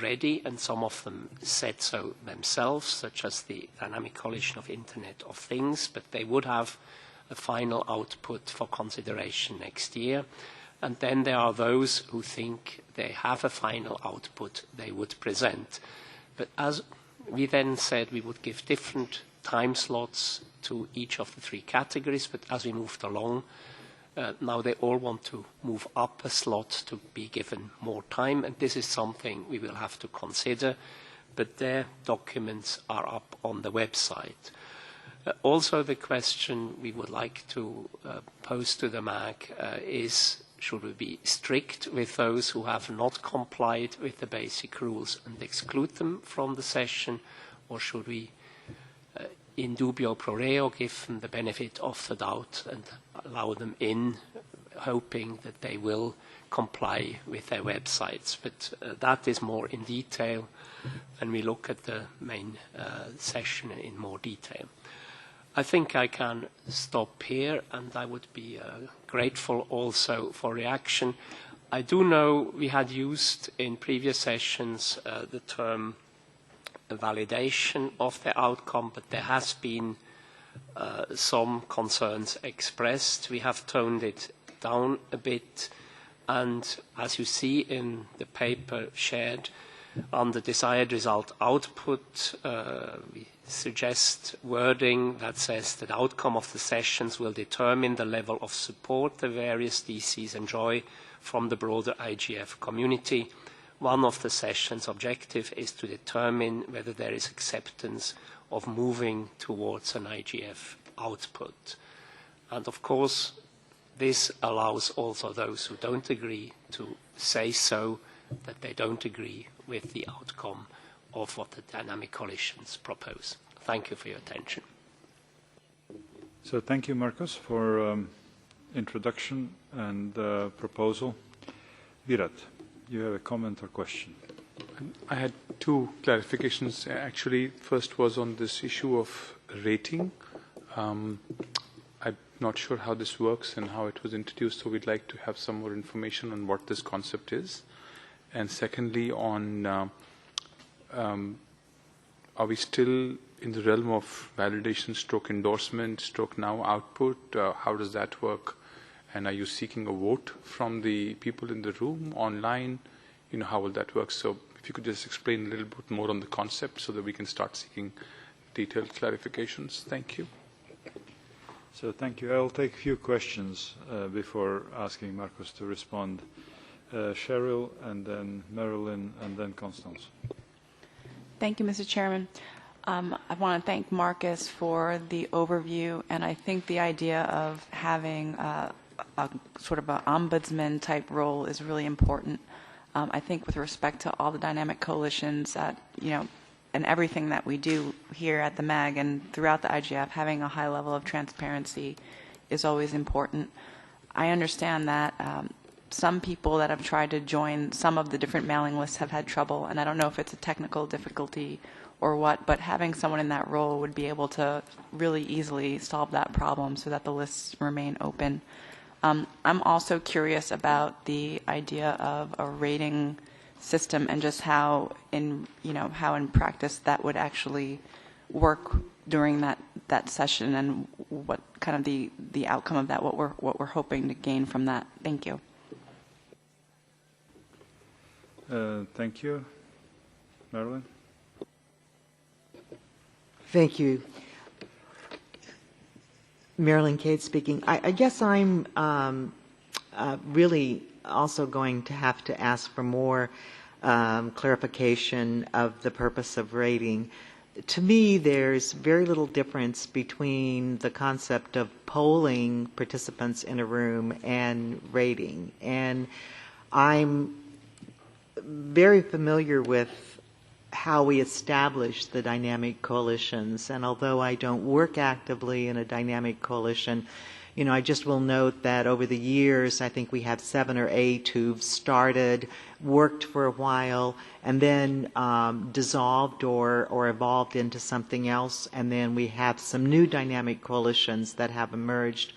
ready, and some of them said so themselves, such as the Dynamic Coalition of Internet of Things, but they would have a final output for consideration next year. And then there are those who think they have a final output they would present. But as we then said, we would give different time slots to each of the three categories, but as we moved along, now they all want to move up a slot to be given more time, and this is something we will have to consider, but their documents are up on the website. Also, the question we would like to pose to the MAG is, should we be strict with those who have not complied with the basic rules and exclude them from the session, or should we, in dubio pro reo, give them the benefit of the doubt and allow them in, hoping that they will comply with their websites? But that is more in detail when we look at the main session in more detail. I think I can stop here, and I would be grateful also for reaction. I do know we had used in previous sessions the term validation of the outcome, but there has been some concerns expressed. We have toned it down a bit, and as you see in the paper shared, on the desired result output, we suggest wording that says that the outcome of the sessions will determine the level of support the various DCs enjoy from the broader IGF community. One of the session's objectives is to determine whether there is acceptance of moving towards an IGF output. And of course, this allows also those who don't agree to say so, that they don't agree with the outcome of what the dynamic coalitions propose. Thank you for your attention. So thank you, Marcus, for introduction and proposal. Virat, you have a comment or question? I had two clarifications. Actually, first was on this issue of rating. I'm not sure how this works and how it was introduced, so we'd like to have some more information on what this concept is. And secondly, on are we still in the realm of validation stroke endorsement stroke now output? How does that work? And are you seeking a vote from the people in the room, online? You know, how will that work? So if you could just explain a little bit more on the concept so that we can start seeking detailed clarifications. Thank you. So thank you. I'll take a few questions before asking Marcus to respond. Cheryl, and then Marilyn, and then Constance. Thank you, Mr. Chairman. I want to thank Marcus for the overview, and I think the idea of having a sort of an ombudsman type role is really important. I think with respect to all the dynamic coalitions, you know, and everything that we do here at the MAG and throughout the IGF, having a high level of transparency is always important. I understand that some people that have tried to join some of the different mailing lists have had trouble, and I don't know if it's a technical difficulty or what, but having someone in that role would be able to really easily solve that problem so that the lists remain open. I'm also curious about the idea of a rating system and just how in practice that would actually work during that session, and what kind of the outcome of that, what we're hoping to gain from that. Thank you. Thank you. Marilyn? Thank you. Marilyn Cade speaking. I guess I'm really also going to have to ask for more clarification of the purpose of rating. To me, there's very little difference between the concept of polling participants in a room and rating. And I'm very familiar with how we establish the dynamic coalitions, and although I don't work actively in a dynamic coalition, you know, I just will note that over the years, I think we have 7 or 8 who've started, worked for a while, and then dissolved or evolved into something else, and then we have some new dynamic coalitions that have emerged.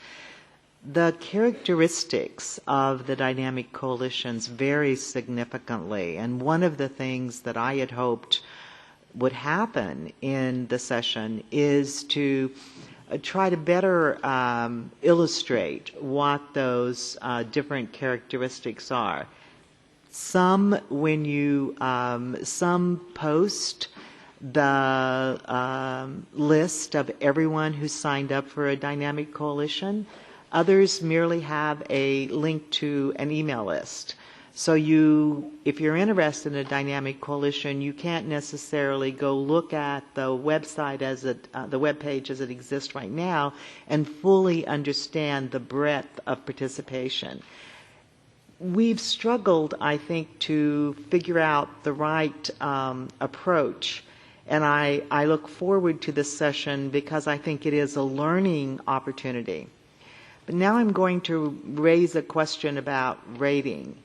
the characteristics of the dynamic coalitions vary significantly. And one of the things that I had hoped would happen in the session is to try to better illustrate what those different characteristics are. Some, when you, some post the list of everyone who signed up for a dynamic coalition. Others merely have a link to an email list. So if you're interested in a dynamic coalition, you can't necessarily go look at the website the web page as it exists right now and fully understand the breadth of participation. We've struggled, I think, to figure out the right approach. And I look forward to this session because I think it is a learning opportunity. But now I'm going to raise a question about rating.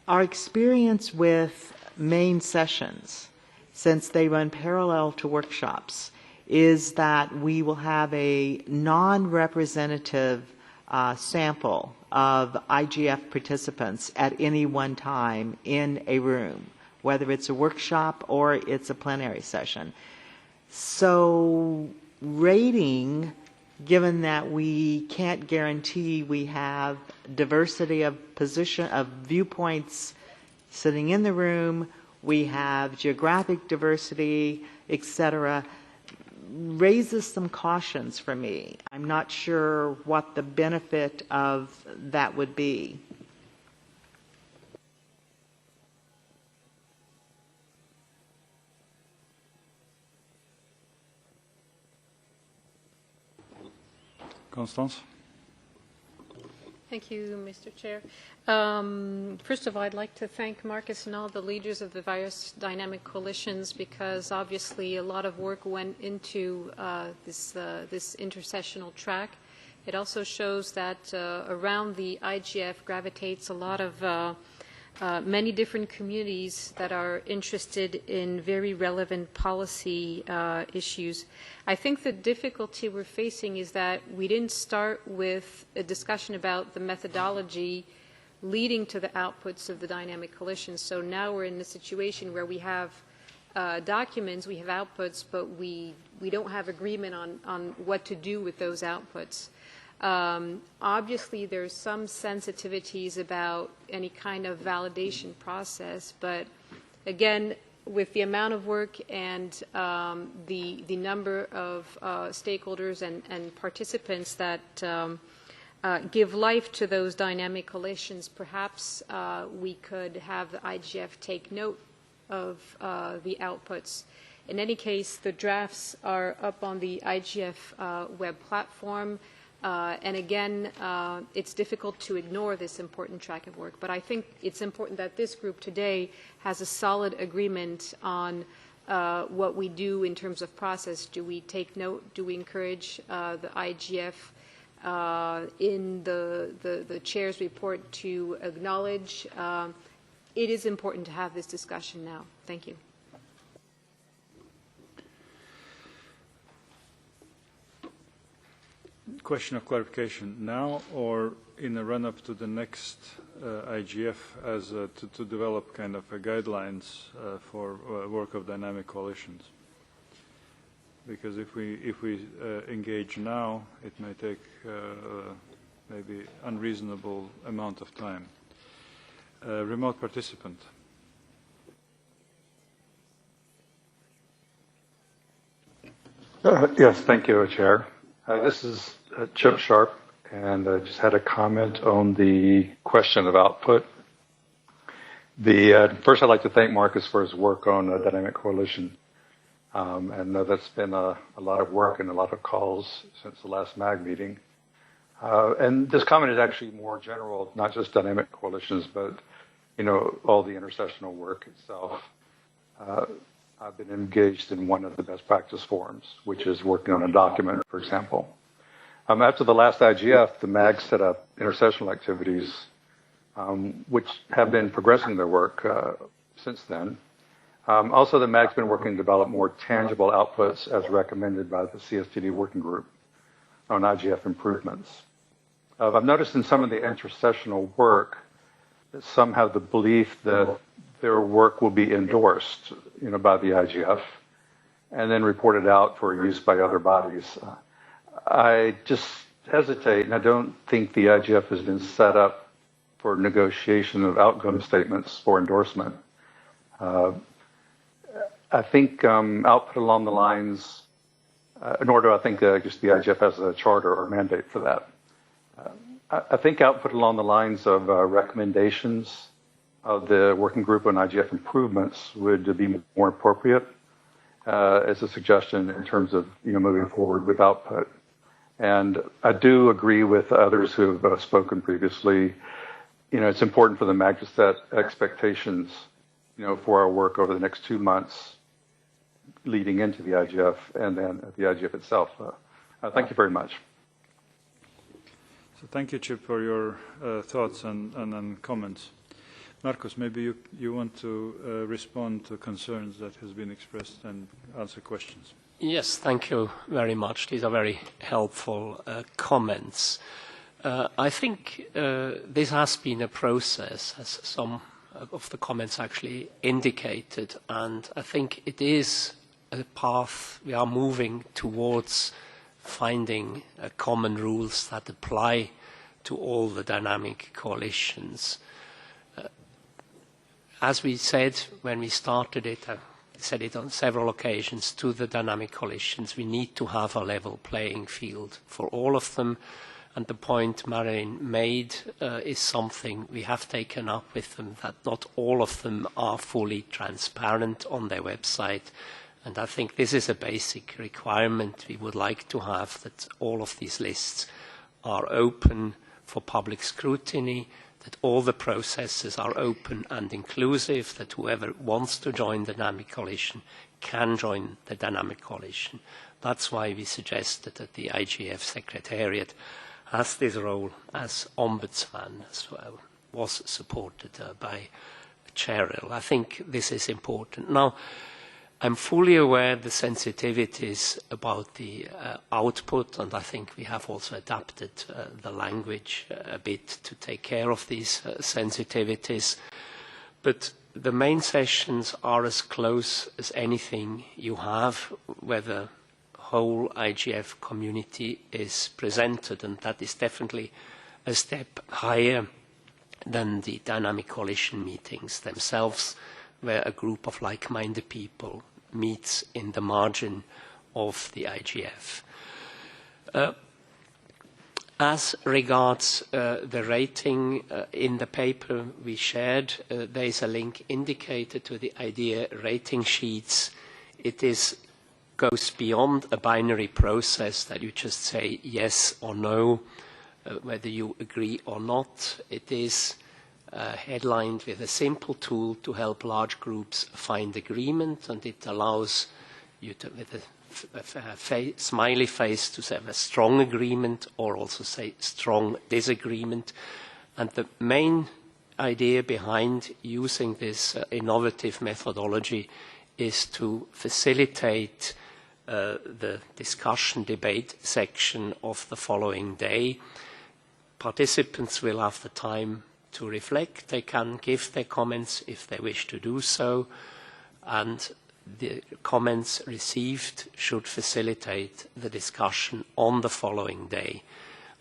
Our experience with main sessions, since they run parallel to workshops, is that we will have a non-representative sample of IGF participants at any one time in a room, whether it's a workshop or it's a plenary session. So rating, given that we can't guarantee we have diversity of viewpoints sitting in the room, we have geographic diversity, etc., raises some cautions for me. I'm not sure what the benefit of that would be. Constance? Thank you, Mr. Chair. First of all, I'd like to thank Marcus and all the leaders of the various dynamic coalitions, because obviously a lot of work went into this intersessional track. It also shows that around the IGF gravitates a lot of many different communities that are interested in very relevant policy issues. I think the difficulty we're facing is that we didn't start with a discussion about the methodology leading to the outputs of the dynamic coalition. So now we're in a situation where we have documents, we have outputs, but we don't have agreement on what to do with those outputs. Obviously, there's some sensitivities about any kind of validation process, but again, with the amount of work and the number of stakeholders and participants that give life to those dynamic coalitions, perhaps we could have the IGF take note of the outputs. In any case, the drafts are up on the IGF web platform. And again, it's difficult to ignore this important track of work, but I think it's important that this group today has a solid agreement on what we do in terms of process. Do we take note? Do we encourage the IGF in the chair's report to acknowledge? It is important to have this discussion now. Thank you. Question of clarification now or in a run-up to the next IGF as to develop kind of a guidelines for work of dynamic coalitions? Because if we engage now, it may take maybe unreasonable amount of time. Remote participant. Yes, thank you, Chair. This is Chip Sharp, and I just had a comment on the question of output. First, I'd like to thank Marcus for his work on Dynamic Coalition. And that's been a lot of work and a lot of calls since the last MAG meeting. And this comment is actually more general, not just Dynamic Coalitions, but, all the intersessional work itself. I've been engaged in one of the best practice forums, which is working on a document, for example. After the last IGF, the MAG set up intersessional activities, which have been progressing their work since then. Also, the MAG's been working to develop more tangible outputs as recommended by the CSTD working group on IGF improvements. I've noticed in some of the intersessional work that some have the belief that their work will be endorsed, by the IGF and then reported out for use by other bodies. I just hesitate, and I don't think the IGF has been set up for negotiation of outcome statements for endorsement. I think output along the lines, nor do I think just the IGF has a charter or mandate for that. I think output along the lines of recommendations of the working group on IGF improvements would be more appropriate as a suggestion in terms of moving forward with output. And I do agree with others who have spoken previously. It's important for the MAG to set expectations, for our work over the next 2 months leading into the IGF and then the IGF itself. Thank you very much. So thank you, Chip, for your thoughts and comments. Marcus, maybe you want to respond to concerns that has been expressed and answer questions. Yes, thank you very much. These are very helpful comments. I think this has been a process, as some of the comments actually indicated, and I think it is a path we are moving towards finding common rules that apply to all the dynamic coalitions. As we said when we started it, I said it on several occasions, to the dynamic coalitions, we need to have a level playing field for all of them. And the point Marilyn made is something we have taken up with them, that not all of them are fully transparent on their website. And I think this is a basic requirement we would like to have, that all of these lists are open for public scrutiny, that all the processes are open and inclusive, that whoever wants to join the dynamic coalition can join the dynamic coalition. That's why we suggested that the IGF Secretariat has this role as ombudsman, as well, was supported by Cheryl. I think this is important. Now, I'm fully aware of the sensitivities about the output, and I think we have also adapted the language a bit to take care of these sensitivities. But the main sessions are as close as anything you have, where the whole IGF community is presented, and that is definitely a step higher than the dynamic coalition meetings themselves, where a group of like-minded people meets in the margin of the IGF. As regards the rating, in the paper we shared, there is a link indicated to the IDEA rating sheets. It goes beyond a binary process that you just say yes or no, whether you agree or not. It is headlined with a simple tool to help large groups find agreement, and it allows you to, with a smiley face, to have a strong agreement or also say strong disagreement. And the main idea behind using this innovative methodology is to facilitate the discussion debate section of the following day. Participants will have the time to reflect. They can give their comments if they wish to do so, and the comments received should facilitate the discussion on the following day.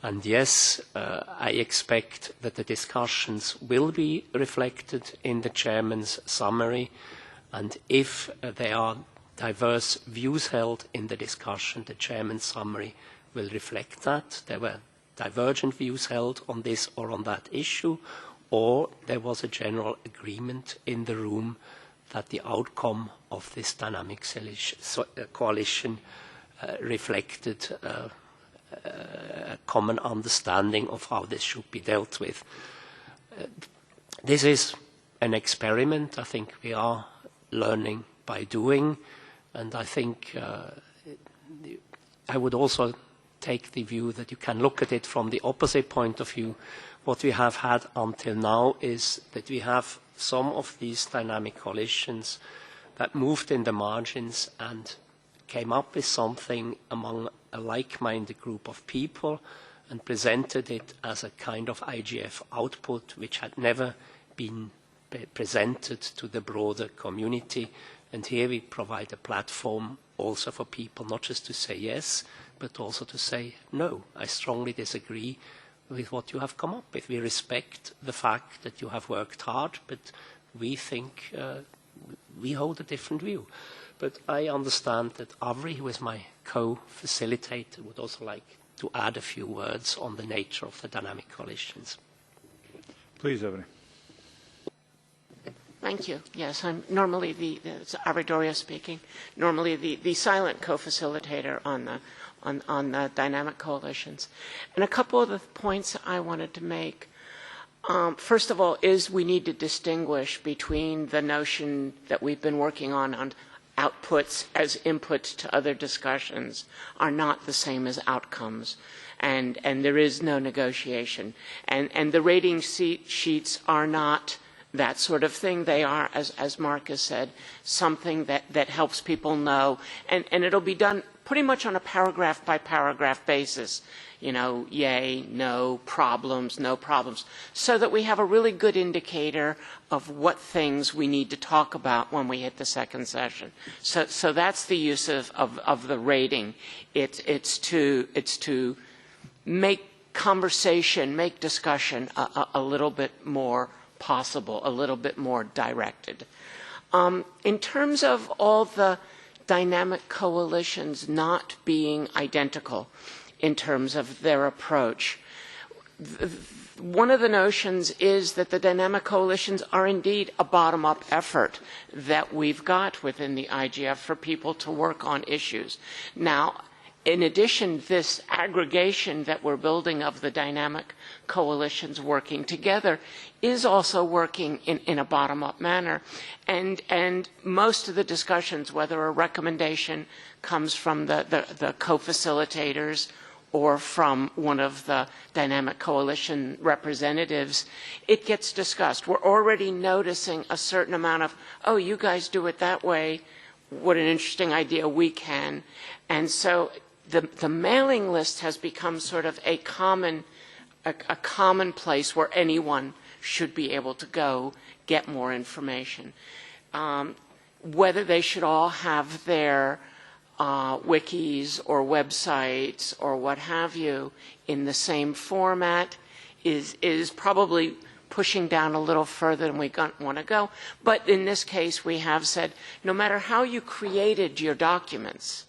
And yes, I expect that the discussions will be reflected in the chairman's summary, and if there are diverse views held in the discussion, the chairman's summary will reflect that. There were divergent views held on this or on that issue, or there was a general agreement in the room that the outcome of this dynamic coalition reflected a common understanding of how this should be dealt with. This is an experiment. I think we are learning by doing, and I think I would also take the view that you can look at it from the opposite point of view. What we have had until now is that we have some of these dynamic coalitions that moved in the margins and came up with something among a like-minded group of people, and presented it as a kind of IGF output which had never been presented to the broader community. And here we provide a platform also for people not just to say yes, but also to say, no, I strongly disagree with what you have come up with. We respect the fact that you have worked hard, but we think we hold a different view. But I understand that Avri, who is my co-facilitator, would also like to add a few words on the nature of the dynamic coalitions. Please, Avri. Thank you. Yes, I'm normally it's Avri speaking, normally the silent co-facilitator on the dynamic coalitions. And a couple of the points I wanted to make. First of all, is we need to distinguish between the notion that we've been working on outputs as input to other discussions are not the same as outcomes. And there is no negotiation. And the rating sheets are not that sort of thing. They are, as Marcus said, something that helps people know. And it'll be done pretty much on a paragraph by paragraph basis. You know, yay, no problems, no problems, so that we have a really good indicator of what things we need to talk about when we hit the second session. So that's the use of the rating. It's to make conversation, make discussion a little bit more possible, a little bit more directed. In terms of all the dynamic coalitions not being identical in terms of their approach, one of the notions is that the dynamic coalitions are indeed a bottom-up effort that we've got within the IGF for people to work on issues. Now, in addition, this aggregation that we're building of the dynamic coalitions working together is also working in a bottom-up manner. And most of the discussions, whether a recommendation comes from the co-facilitators or from one of the dynamic coalition representatives, it gets discussed. We're already noticing a certain amount of, oh, you guys do it that way. What an interesting idea, we can. And so the mailing list has become sort of a common place where anyone should be able to go get more information. Whether they should all have their wikis or websites or what have you in the same format is probably pushing down a little further than we want to go. But in this case, we have said, no matter how you created your documents,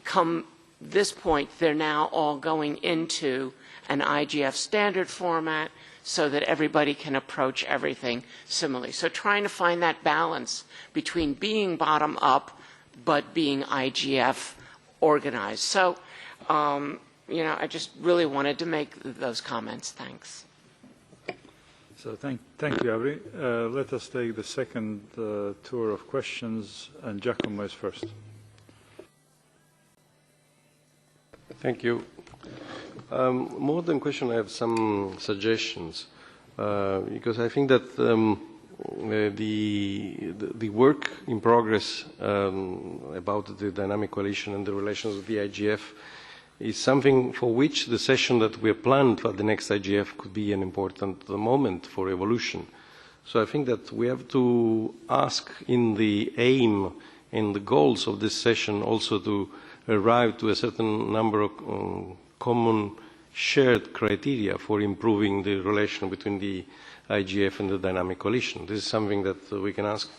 come this point, they're now all going into an IGF standard format so that everybody can approach everything similarly. So trying to find that balance between being bottom-up but being IGF organized. So, you know, I just really wanted to make those comments. Thanks. So thank you, Avri. Let us take the second tour of questions, and Giacomo is first. Thank you. More than question, I have some suggestions, because I think that the work in progress about the dynamic coalition and the relations with the IGF is something for which the session that we have planned for the next IGF could be an important moment for evolution. So I think that we have to ask in the aim and the goals of this session also to arrive to a certain number of common shared criteria for improving the relation between the IGF and the dynamic coalition. This is something that we can ask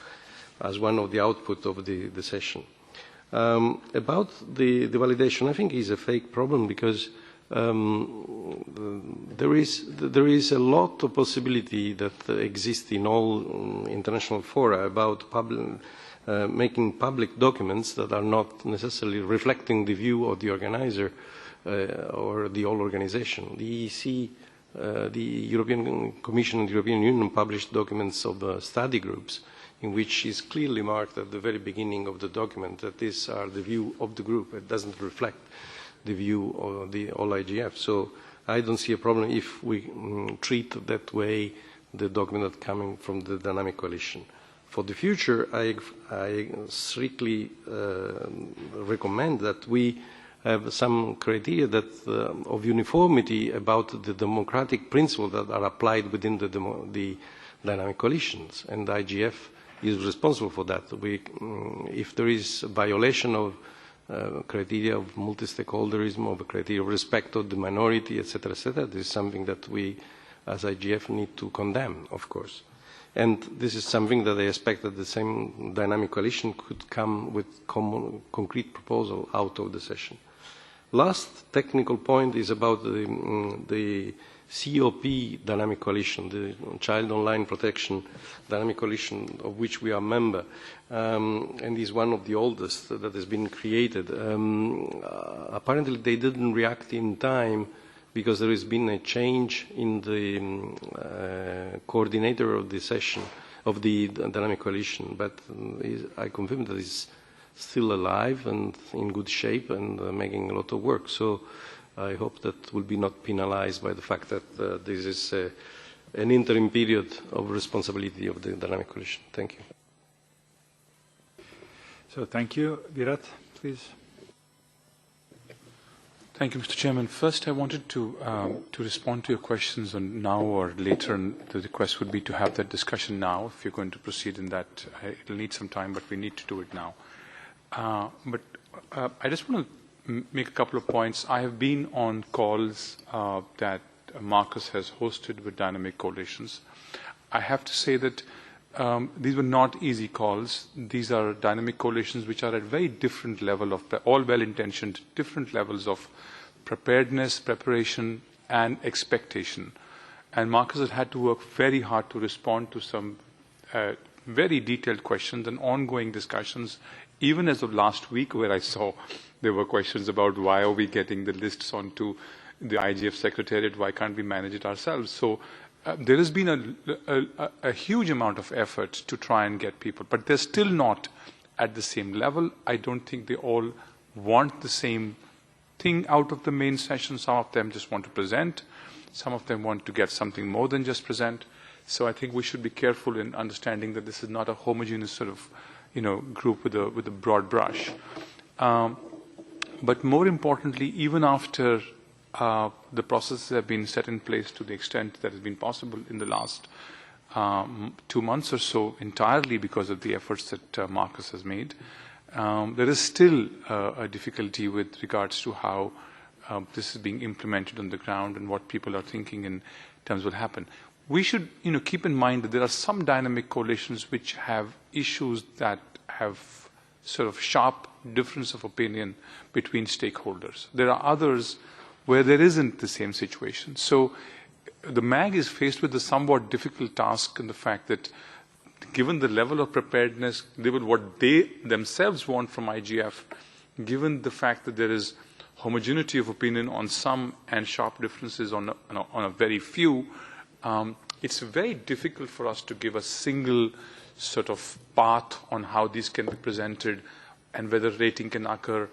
as one of the output of the session. About the validation, I think is a fake problem because there is a lot of possibility that exists in all international fora about making public documents that are not necessarily reflecting the view of the organizer or the whole organization. The EEC, the European Commission and the European Union published documents of the study groups in which is clearly marked at the very beginning of the document that these are the view of the group. It doesn't reflect the view of the all IGF. So I don't see a problem if we treat that way the document that's coming from the dynamic coalition. For the future, I strictly recommend that we have some criteria that, of uniformity about the democratic principles that are applied within the dynamic coalitions, and the IGF is responsible for that. If there is a violation of criteria of multi-stakeholderism, of a criteria of respect of the minority, etc., this is something that we, as IGF, need to condemn, of course. And this is something that I expect that the same dynamic coalition could come with concrete proposal out of the session. Last technical point is about the COP dynamic coalition, the Child Online Protection dynamic coalition, of which we are a member, and is one of the oldest that has been created. Apparently they didn't react in time because there has been a change in the coordinator of the session, of the dynamic coalition, but I confirm that it's still alive and in good shape and making a lot of work. So I hope that will be not penalized by the fact that this is an interim period of responsibility of the dynamic coalition. Thank you. So thank you. Virat, please. Thank you, Mr. Chairman. First, I wanted to respond to your questions on now or later, and the request would be to have that discussion now. If you're going to proceed in that, it'll need some time, but we need to do it now. I just want to make a couple of points. I have been on calls that Marcus has hosted with dynamic coalitions. I have to say that these were not easy calls. These are dynamic coalitions which are at very different level of, all well-intentioned, different levels of preparedness, preparation, and expectation. And Marcus has had to work very hard to respond to some very detailed questions and ongoing discussions, even as of last week, where I saw there were questions about why are we getting the lists onto the IGF Secretariat, why can't we manage it ourselves? So there has been a huge amount of effort to try and get people, but they're still not at the same level. I don't think they all want the same thing out of the main session. Some of them just want to present. Some of them want to get something more than just present. So I think we should be careful in understanding that this is not a homogeneous sort of, group with a broad brush. But more importantly, even after the processes have been set in place to the extent that has been possible in the last 2 months or so, entirely because of the efforts that Marcus has made, there is still a difficulty with regards to how this is being implemented on the ground and what people are thinking in terms of what happen. We should keep in mind that there are some dynamic coalitions which have issues that have sort of sharp difference of opinion between stakeholders. There are others where there isn't the same situation. So the MAG is faced with a somewhat difficult task in the fact that given the level of preparedness, given what they themselves want from IGF, given the fact that there is homogeneity of opinion on some and sharp differences on a very few, it's very difficult for us to give a single sort of path on how these can be presented and whether rating can occur.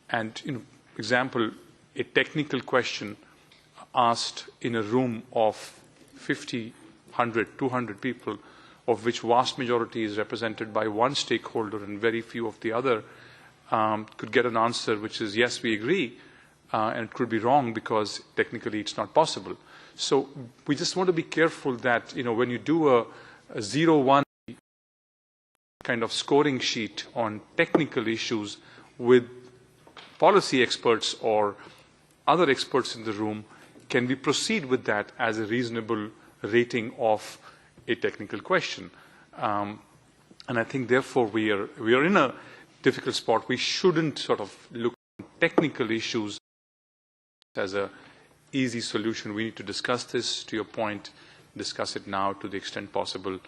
And, example, a technical question asked in a room of 50, 100, 200 people, of which vast majority is represented by one stakeholder and very few of the other, could get an answer which is, yes, we agree, and it could be wrong because technically it's not possible. So we just want to be careful that, when you do a 0-1 kind of scoring sheet on technical issues with policy experts or other experts in the room, can we proceed with that as a reasonable rating of a technical question? And I think, therefore, we are in a difficult spot. We shouldn't sort of look at technical issues as a easy solution. We need to discuss this, to your point, discuss it now to the extent possible,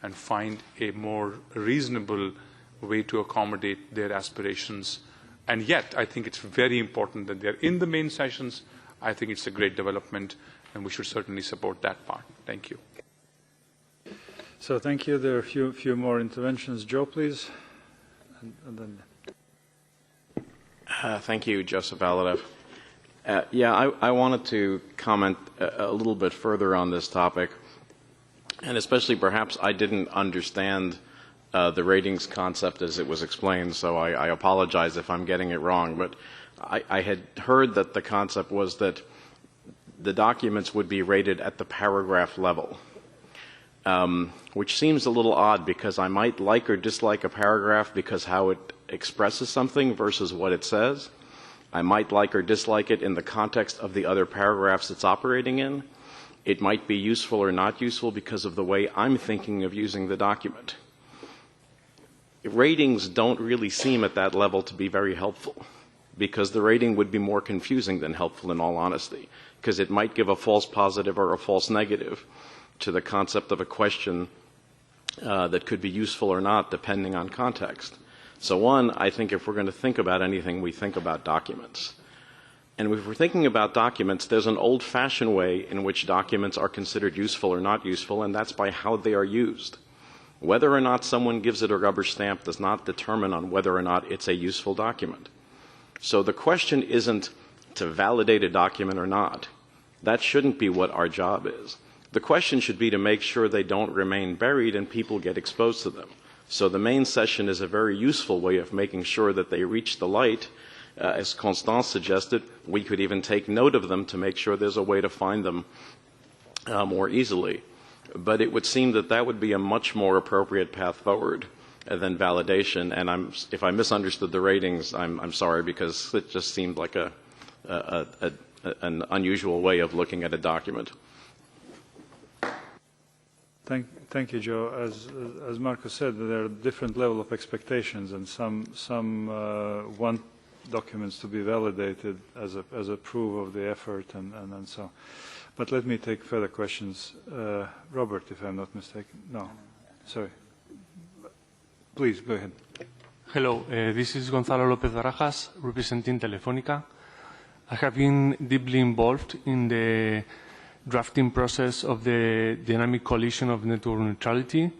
and find a more reasonable way to accommodate their aspirations. And yet, I think it's very important that they're in the main sessions. I think it's a great development, and we should certainly support that part. Thank you. So thank you. There are a few more interventions. Joe, please. And then. Thank you, Joseph Aladev. I wanted to comment a little bit further on this topic, and especially perhaps I didn't understand the ratings concept as it was explained, so I apologize if I'm getting it wrong. But I had heard that the concept was that the documents would be rated at the paragraph level, which seems a little odd because I might like or dislike a paragraph because how it expresses something versus what it says. I might like or dislike it in the context of the other paragraphs it's operating in. It might be useful or not useful because of the way I'm thinking of using the document. Ratings don't really seem at that level to be very helpful because the rating would be more confusing than helpful in all honesty, because it might give a false positive or a false negative to the concept of a question that could be useful or not depending on context. So one, I think if we're going to think about anything, we think about documents. And if we're thinking about documents, there's an old-fashioned way in which documents are considered useful or not useful, and that's by how they are used. Whether or not someone gives it a rubber stamp does not determine on whether or not it's a useful document. So the question isn't to validate a document or not. That shouldn't be what our job is. The question should be to make sure they don't remain buried and people get exposed to them. So the main session is a very useful way of making sure that they reach the light. As Constance suggested, we could even take note of them to make sure there's a way to find them more easily. But it would seem that that would be a much more appropriate path forward than validation. And if I misunderstood the ratings, I'm sorry, because it just seemed like an unusual way of looking at a document. Thank you, Joe. As Marco said, there are different level of expectations, and some want documents to be validated as a proof of the effort, and so. But let me take further questions. Robert, if I'm not mistaken. No, sorry. Please go ahead. Hello, this is Gonzalo López Barajas, representing Telefónica. I have been deeply involved in the drafting process of the dynamic coalition of network neutrality.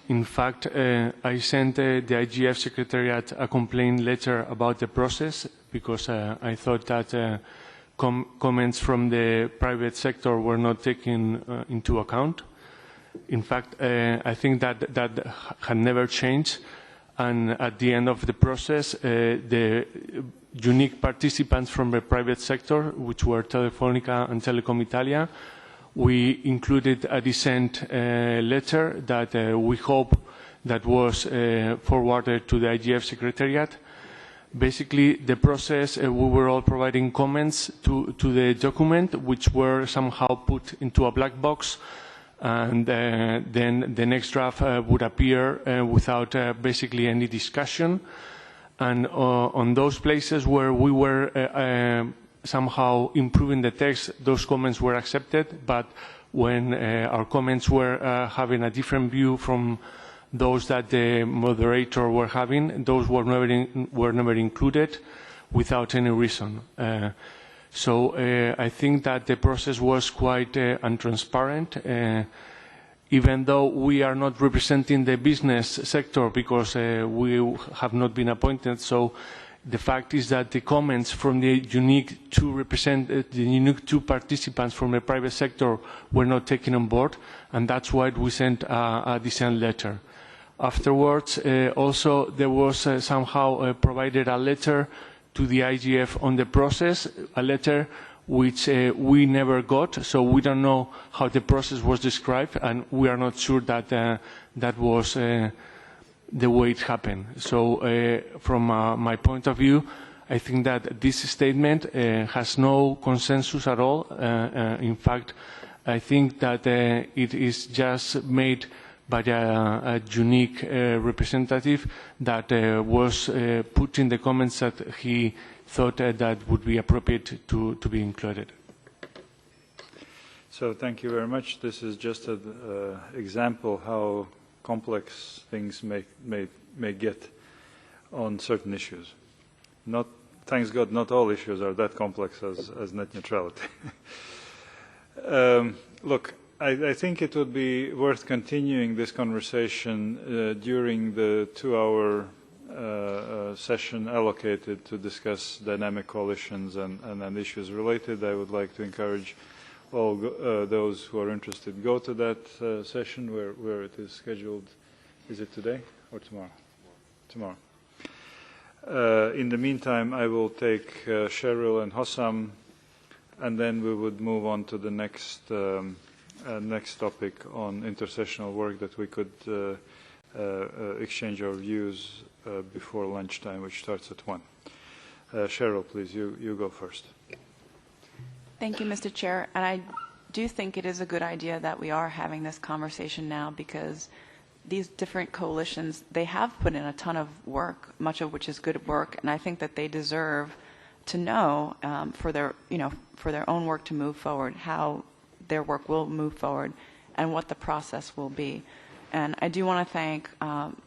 In fact, I sent the IGF Secretariat a complaint letter about the process because I thought that comments from the private sector were not taken into account. In fact, I think that had never changed, and at the end of the process, the unique participants from the private sector, which were Telefonica and Telecom Italia, we included a dissent letter that we hope that was forwarded to the IGF Secretariat. Basically, the process, we were all providing comments to the document, which were somehow put into a black box, and then the next draft would appear without basically any discussion. And on those places where we were somehow improving the text, those comments were accepted, but when our comments were having a different view from those that the moderator were having, those were never included without any reason. So I think that the process was quite untransparent, even though we are not representing the business sector because we have not been appointed. So the fact is that the comments from the unique two participants from the private sector were not taken on board, and that's why we sent a dissent letter. Afterwards, also there was somehow provided a letter to the IGF on the process, a letter which we never got, so we don't know how the process was described, and we are not sure that that was the way it happened. So from my point of view, I think that this statement has no consensus at all. In fact, I think that it is just made by a unique representative that was put in the comments that he thought that would be appropriate to be included. So thank you very much. This is just an example how complex things may get on certain issues. Not, thanks God, not all issues are that complex as net neutrality. Look, I think it would be worth continuing this conversation during the 2-hour session allocated to discuss dynamic coalitions and issues related. I would like to encourage all those who are interested go to that session where it is scheduled. Is it today or tomorrow? Tomorrow. In the meantime, I will take Cheryl and Hossam, and then we would move on to the next topic on intersessional work that we could exchange our views before lunchtime, which starts at 1. Cheryl, please, you go first. Thank you, Mr. Chair. And I do think it is a good idea that we are having this conversation now, because these different coalitions, they have put in a ton of work, much of which is good work, and I think that they deserve to know for their own work to move forward, how their work will move forward, and what the process will be. And I do want to thank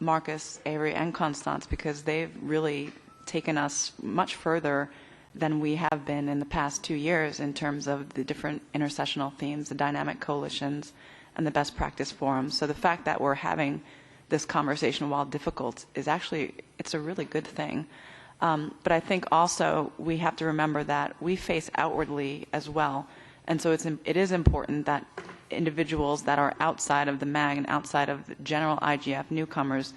Marcus, Avery, and Constance, because they've really taken us much further than we have been in the past 2 years in terms of the different intersessional themes, the dynamic coalitions, and the best practice forums. So the fact that we're having this conversation, while difficult, is actually, it's a really good thing. But I think also we have to remember that we face outwardly as well. And so it is important that individuals that are outside of the MAG and outside of the general IGF newcomers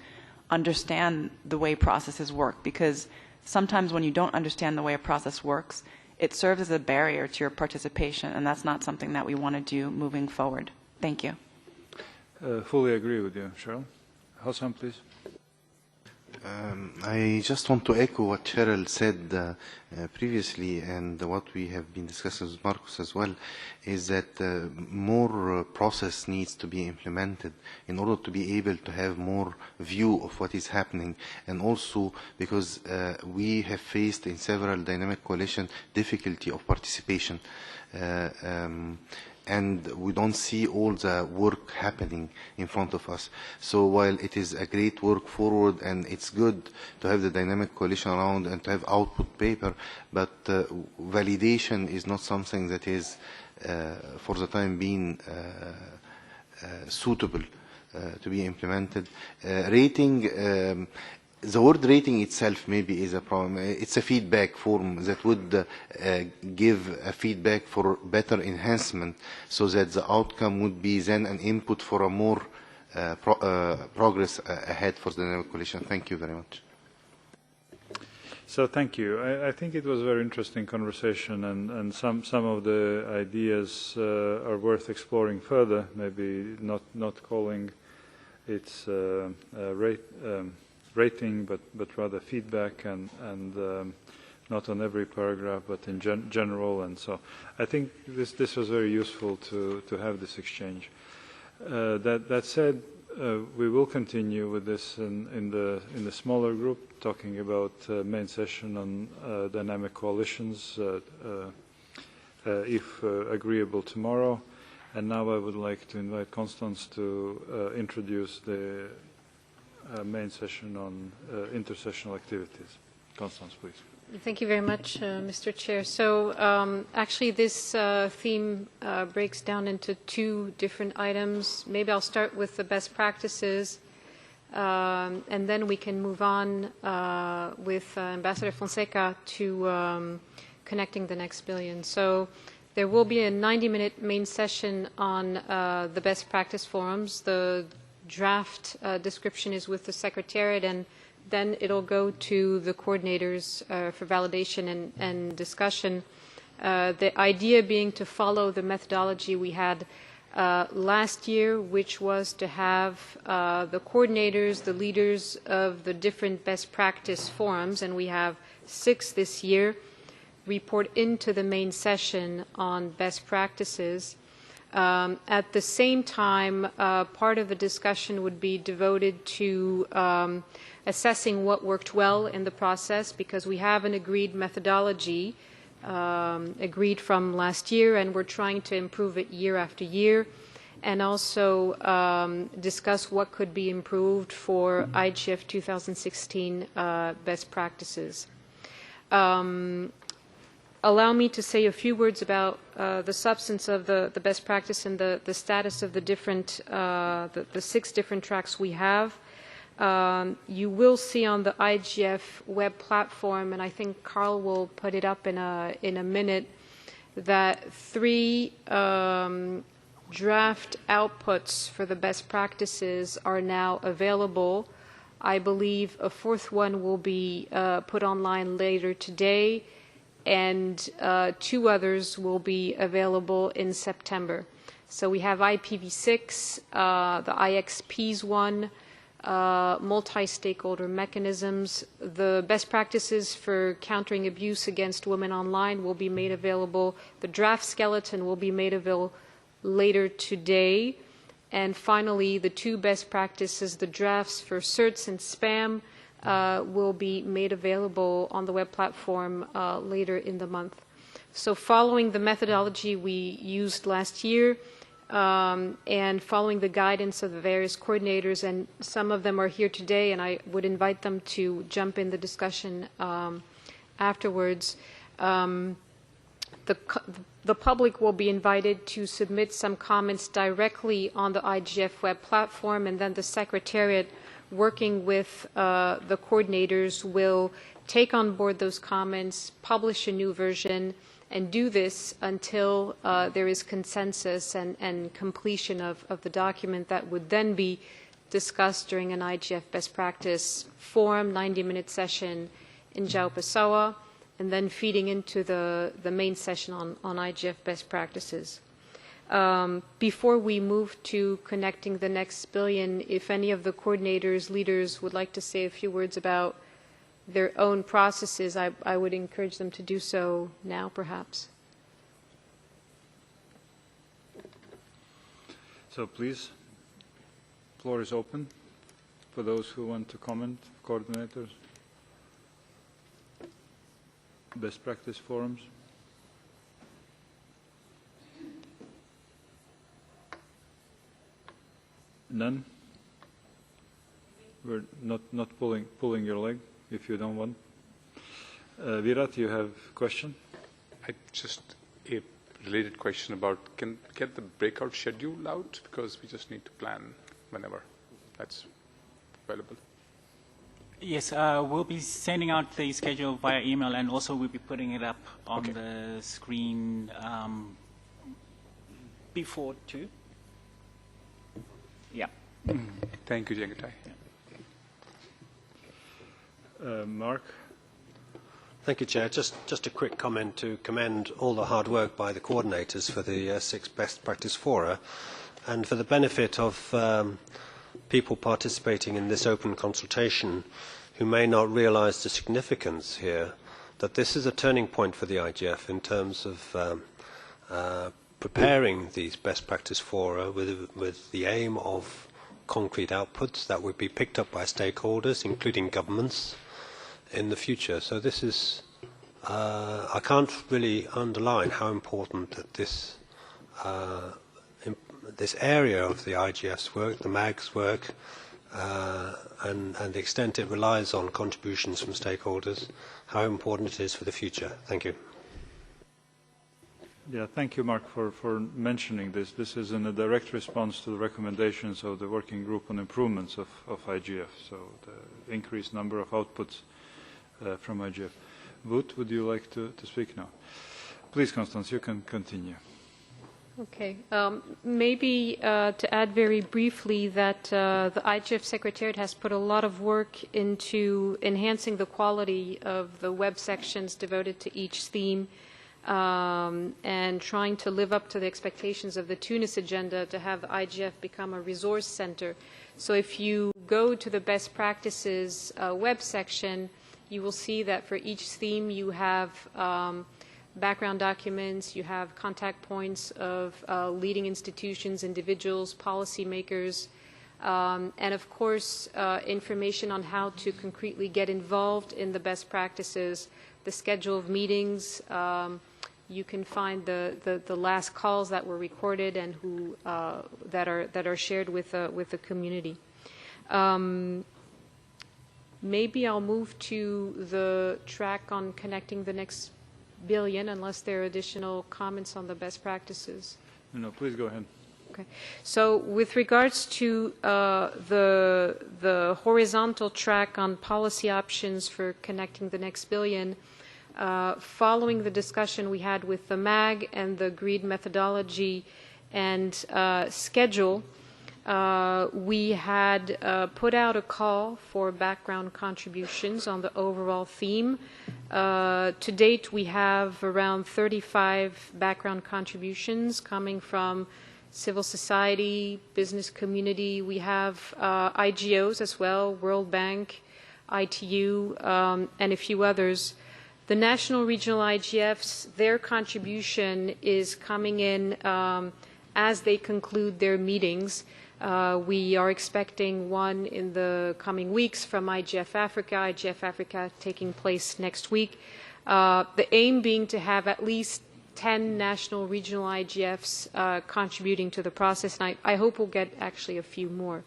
understand the way processes work, because sometimes when you don't understand the way a process works, it serves as a barrier to your participation, and that's not something that we want to do moving forward. Thank you. Fully agree with you, Cheryl. Hossam, please. I just want to echo what Cheryl said previously, and what we have been discussing with Marcus as well, is that more process needs to be implemented in order to be able to have more view of what is happening, and also because we have faced in several dynamic coalition difficulty of participation. And we don't see all the work happening in front of us. So while it is a great work forward, and it's good to have the dynamic coalition around and to have output paper, but validation is not something that is, for the time being, suitable to be implemented. Rating, the word rating itself maybe is a problem. It's a feedback form that would give a feedback for better enhancement, so that the outcome would be then an input for a more progress ahead for the dynamic coalition. Thank you very much. So thank you. I think it was a very interesting conversation, and some of the ideas are worth exploring further, maybe not calling it rating, but rather feedback, and not on every paragraph, but in general. And so I think this was very useful to have this exchange. That said, we will continue with this in the smaller group, talking about main session on dynamic coalitions, if agreeable tomorrow. And now I would like to invite Constance to introduce the main session on intersessional activities. Constance, please. Thank you very much, Mr. Chair. So actually this theme breaks down into 2 different items. Maybe I'll start with the best practices, and then we can move on with Ambassador Fonseca to connecting the next billion. So there will be a 90-minute main session on the best practice forums. The draft description is with the Secretariat, and then it'll go to the coordinators for validation and discussion. The idea being to follow the methodology we had last year, which was to have the coordinators, the leaders of the different best practice forums, and we have 6 this year, report into the main session on best practices. At the same time, part of the discussion would be devoted to assessing what worked well in the process, because we have an agreed methodology, agreed from last year, and we're trying to improve it year after year, and also discuss what could be improved for IGF 2016 best practices. Allow me to say a few words about the substance of the best practice and the status of the different, the 6 different tracks we have. You will see on the IGF web platform, and I think Carl will put it up in a minute, that 3 draft outputs for the best practices are now available. I believe a fourth one will be put online later today, and 2 others will be available in September. So we have IPv6, the IXPs one, multi-stakeholder mechanisms. The best practices for countering abuse against women online will be made available. The draft skeleton will be made available later today. And finally, the 2 best practices, the drafts for certs and spam, will be made available on the web platform later in the month. So following the methodology we used last year, and following the guidance of the various coordinators, and some of them are here today, and I would invite them to jump in the discussion afterwards. The public will be invited to submit some comments directly on the IGF web platform, and then the Secretariat, working with the coordinators, will take on board those comments, publish a new version, and do this until there is consensus and completion of the document that would then be discussed during an IGF best practice forum, 90-minute session in João, Pessoa, and then feeding into the main session on IGF best practices. Before we move to connecting the next billion, if any of the coordinators, leaders would like to say a few words about their own processes, I would encourage them to do so now, perhaps. So please, floor is open for those who want to comment, coordinators. Best practice forums. None? We're not pulling your leg if you don't want. Virat, you have a question? Just a related question about, can get the breakout schedule out, because we just need to plan whenever that's available. Yes, we'll be sending out the schedule via email, and also we'll be putting it up on the screen before 2. Yeah. Thank you, Jengatai. Mark? Thank you, Chair. Just a quick comment to commend all the hard work by the coordinators for the 6 best practice fora, and for the benefit of people participating in this open consultation who may not realise the significance here, that this is a turning point for the IGF in terms of preparing these best practice fora with the aim of concrete outputs that would be picked up by stakeholders, including governments, in the future. So this is, I can't really underline how important that this area of the IGF's work, the MAG's work, and the extent it relies on contributions from stakeholders, how important it is for the future. Thank you. Yeah, thank you, Mark, for mentioning this. This is in a direct response to the recommendations of the Working Group on Improvements of IGF, so the increased number of outputs from IGF. Wout, would you like to speak now? Please, Constance, you can continue. Okay. Maybe to add very briefly that the IGF Secretariat has put a lot of work into enhancing the quality of the web sections devoted to each theme, and trying to live up to the expectations of the Tunis agenda to have the IGF become a resource center. So if you go to the best practices web section, you will see that for each theme you have background documents, you have contact points of leading institutions, individuals, policymakers, and of course information on how to concretely get involved in the best practices, the schedule of meetings. You can find the last calls that were recorded and who that are shared with the community. Maybe I'll move to the track on connecting the next billion, unless there are additional comments on the best practices. No, please go ahead. Okay. So with regards to the horizontal track on policy options for connecting the next billion, following the discussion we had with the MAG and the agreed methodology and schedule, We had put out a call for background contributions on the overall theme. To date, we have around 35 background contributions coming from civil society, business community. We have IGOs as well, World Bank, ITU, and a few others. The national regional IGFs, their contribution is coming in as they conclude their meetings. We are expecting one in the coming weeks from IGF Africa taking place next week. The aim being to have at least 10 national regional IGFs contributing to the process, and I hope we'll get actually a few more.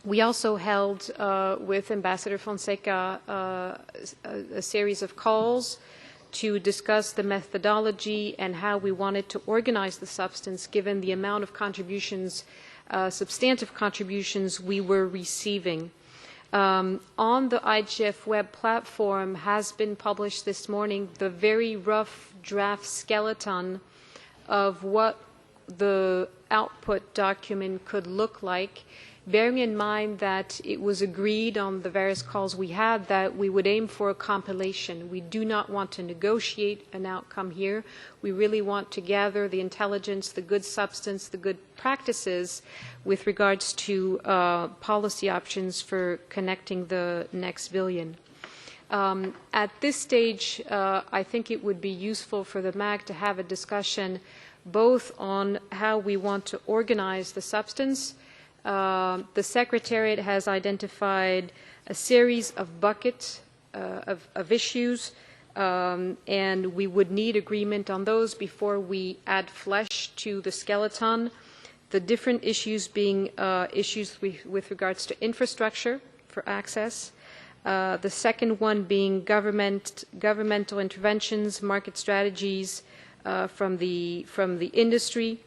We also held with Ambassador Fonseca a series of calls to discuss the methodology and how we wanted to organize the substance given the amount of contributions, substantive contributions we were receiving. On the IGF web platform has been published this morning the very rough draft skeleton of what the output document could look like, bearing in mind that it was agreed on the various calls we had that we would aim for a compilation. We do not want to negotiate an outcome here. We really want to gather the intelligence, the good substance, the good practices with regards to policy options for connecting the next billion. At this stage, I think it would be useful for the MAG to have a discussion both on how we want to organize the substance. The Secretariat has identified a series of buckets of issues, and we would need agreement on those before we add flesh to the skeleton. The different issues being issues with regards to infrastructure for access. The second one being governmental interventions, market strategies from the industry.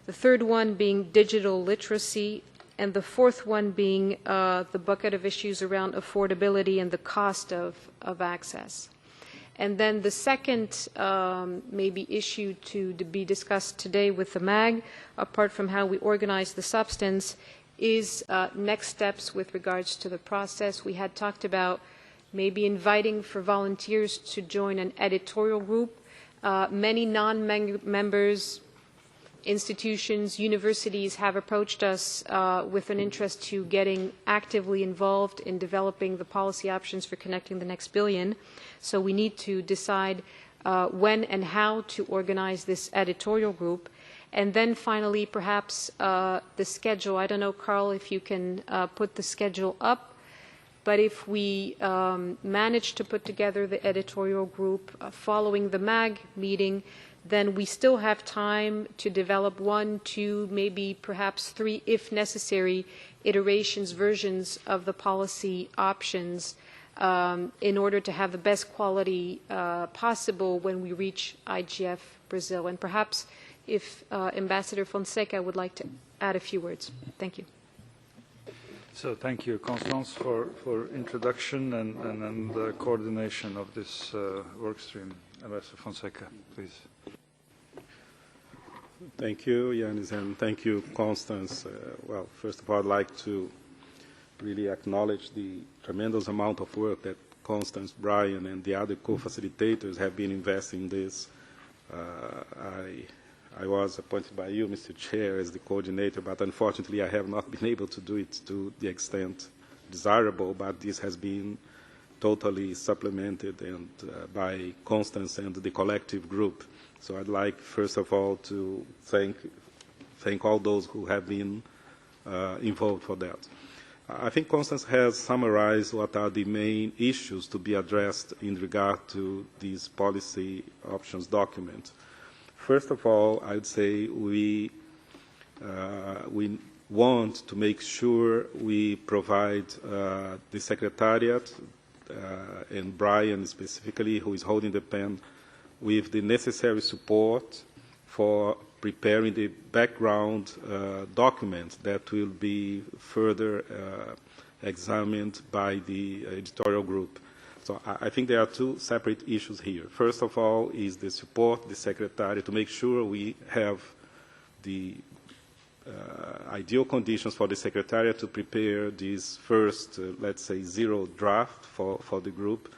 The third one being digital literacy, and the fourth one being the bucket of issues around affordability and the cost of access. And then the second maybe issue to be discussed today with the MAG, apart from how we organize the substance, is next steps with regards to the process. We had talked about maybe inviting for volunteers to join an editorial group. Many non-members, institutions, universities have approached us with an interest to getting actively involved in developing the policy options for connecting the next billion. So we need to decide when and how to organize this editorial group. And then finally, perhaps the schedule. I don't know, Carl, if you can put the schedule up. But if we manage to put together the editorial group following the MAG meeting, then we still have time to develop 1, 2, maybe perhaps 3, if necessary, iterations, versions of the policy options in order to have the best quality possible when we reach IGF Brazil. And perhaps if Ambassador Fonseca would like to add a few words. Thank you. So thank you, Constance, for introduction and the coordination of this work stream. Ambassador Fonseca, please. Thank you, Yanis, and thank you, Constance. Well, first of all, I'd like to really acknowledge the tremendous amount of work that Constance, Brian, and the other co-facilitators have been investing in this. I was appointed by you, Mr. Chair, as the coordinator, but unfortunately I have not been able to do it to the extent desirable, but this has been totally supplemented and by Constance and the collective group. So I'd like, first of all, to thank all those who have been involved for that. I think Constance has summarized what are the main issues to be addressed in regard to this policy options document. First of all, I'd say we want to make sure we provide the Secretariat and Brian specifically, who is holding the pen, with the necessary support for preparing the background document that will be further examined by the editorial group. So I think there are two separate issues here. First of all is the support, the Secretariat, to make sure we have the ideal conditions for the Secretariat to prepare this first, let's say, zero draft for the group.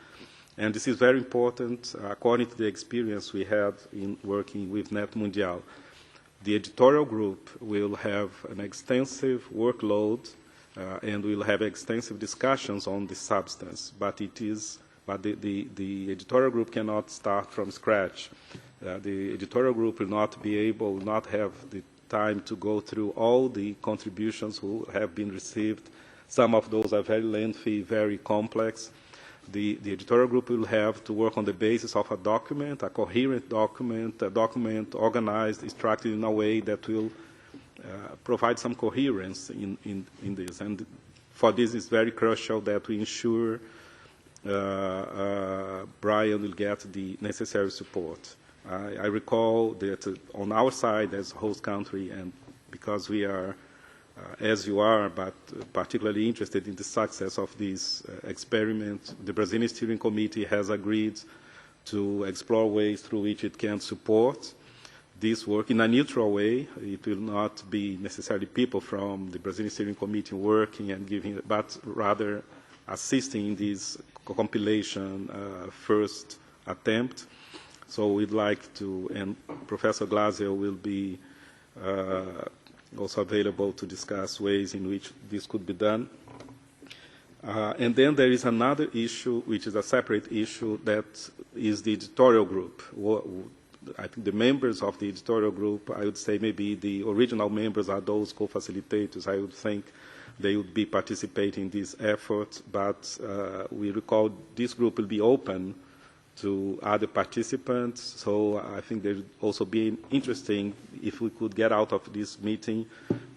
And this is very important according to the experience we had in working with Net Mundial. The editorial group will have an extensive workload and will have extensive discussions on the substance, but the editorial group cannot start from scratch. The editorial group will not have the time to go through all the contributions who have been received. Some of those are very lengthy, very complex. The editorial group will have to work on the basis of a document, a coherent document, a document organized, structured in a way that will provide some coherence in this. And for this, it's very crucial that we ensure Brian will get the necessary support. I recall that on our side as host country, and because we are, as you are, but particularly interested in the success of this experiment, the Brazilian Steering Committee has agreed to explore ways through which it can support this work in a neutral way. It will not be necessarily people from the Brazilian Steering Committee working and giving, but rather assisting in this compilation first attempt. So we'd like to, and Professor Glasio will be also available to discuss ways in which this could be done. And then there is another issue, which is a separate issue, that is the editorial group. I think the members of the editorial group, I would say maybe the original members are those co-facilitators. I would think they would be participating in this effort, but we recall this group will be open to other participants. So I think there would also be interesting if we could get out of this meeting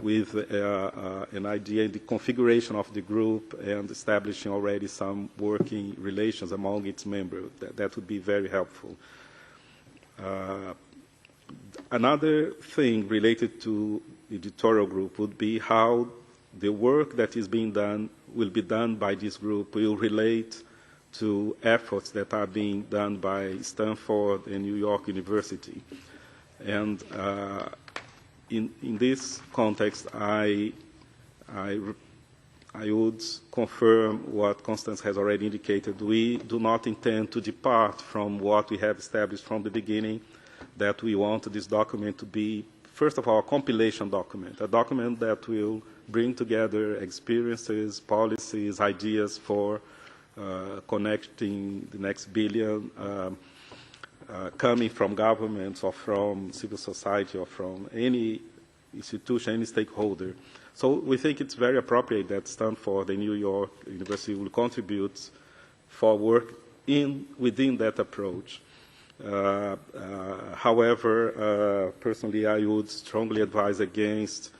with an idea in the configuration of the group and establishing already some working relations among its members. That would be very helpful. Another thing related to the editorial group would be how the work that is being done will be done by this group will relate to efforts that are being done by Stanford and New York University. And in this context, I would confirm what Constance has already indicated. We do not intend to depart from what we have established from the beginning, that we want this document to be, first of all, a compilation document, a document that will bring together experiences, policies, ideas for connecting the next billion, coming from governments or from civil society or from any institution, any stakeholder. So we think it's very appropriate that Stanford and New York University will contribute for work within that approach. However, personally, I would strongly advise against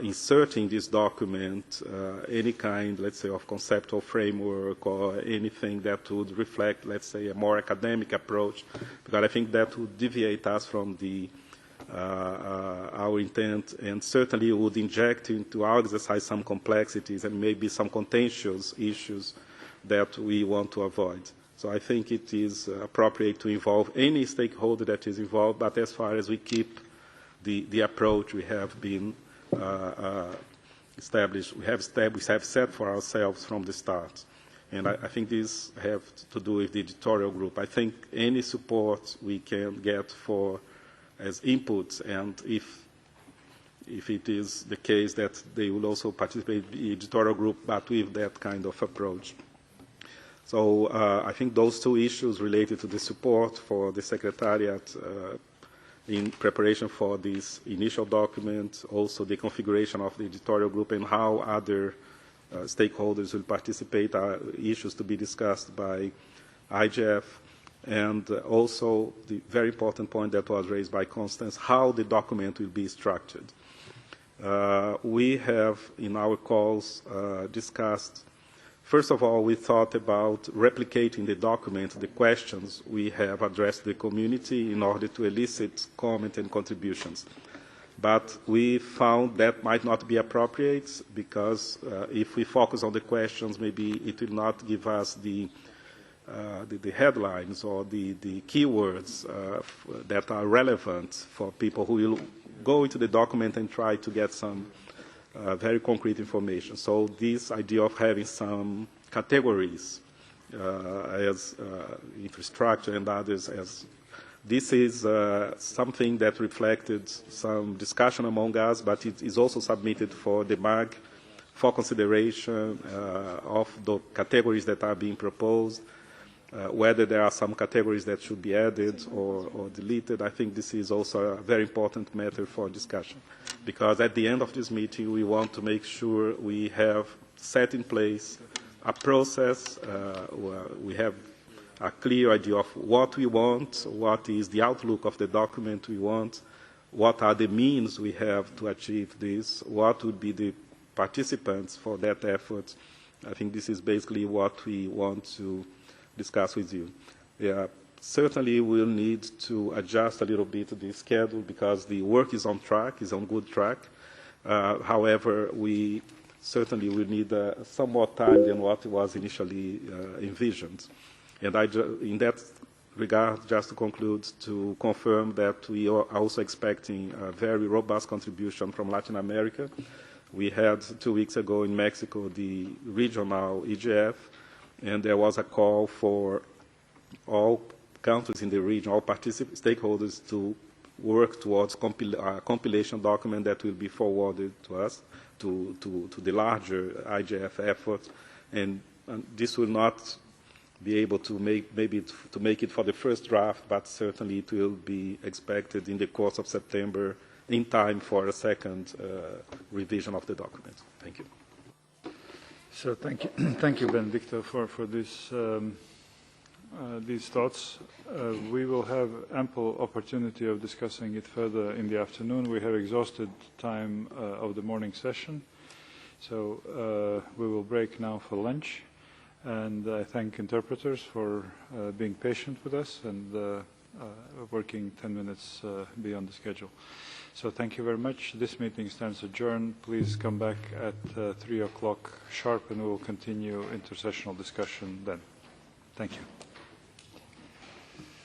inserting this document any kind, let's say, of conceptual framework or anything that would reflect, let's say, a more academic approach, because I think that would deviate us from our intent and certainly would inject into our exercise some complexities and maybe some contentious issues that we want to avoid. So I think it is appropriate to involve any stakeholder that is involved, but as far as we keep the approach we have been established, we have set for ourselves from the start. And I think this has to do with the editorial group. I think any support we can get for as inputs, and if it is the case that they will also participate in the editorial group, but with that kind of approach. So I think those two issues related to the support for the Secretariat in preparation for this initial document, also the configuration of the editorial group and how other stakeholders will participate are issues to be discussed by IGF, and also the very important point that was raised by Constance, how the document will be structured. We have, in our calls, discussed, first of all, we thought about replicating the document, the questions we have addressed to the community in order to elicit comment and contributions. But we found that might not be appropriate because if we focus on the questions, maybe it will not give us the headlines or the keywords that are relevant for people who will go into the document and try to get some very concrete information. So this idea of having some categories as infrastructure and others as this is something that reflected some discussion among us, but it is also submitted for the MAG for consideration of the categories that are being proposed, whether there are some categories that should be added or deleted. I think this is also a very important matter for discussion, because at the end of this meeting we want to make sure we have set in place a process, we have a clear idea of what we want, what is the outlook of the document we want, what are the means we have to achieve this, what would be the participants for that effort. I think this is basically what we want to discuss with you. Yeah, certainly we'll need to adjust a little bit the schedule because the work is on track, is on good track. However, we certainly will need some more time than what was initially envisioned. And in that regard, just to conclude, to confirm that we are also expecting a very robust contribution from Latin America. We had 2 weeks ago in Mexico the regional IGF, and there was a call for all countries in the region, all stakeholders to work towards a compilation document that will be forwarded to us, to the larger IGF effort. And this will not be able to make it for the first draft, but certainly it will be expected in the course of September in time for a second revision of the document. Thank you. So thank you, Benedicto, for this, these thoughts. We will have ample opportunity of discussing it further in the afternoon. We have exhausted time of the morning session, so we will break now for lunch. And I thank interpreters for being patient with us and working 10 minutes beyond the schedule. So thank you very much. This meeting stands adjourned. Please come back at 3 o'clock sharp and we will continue intersessional discussion then. Thank you.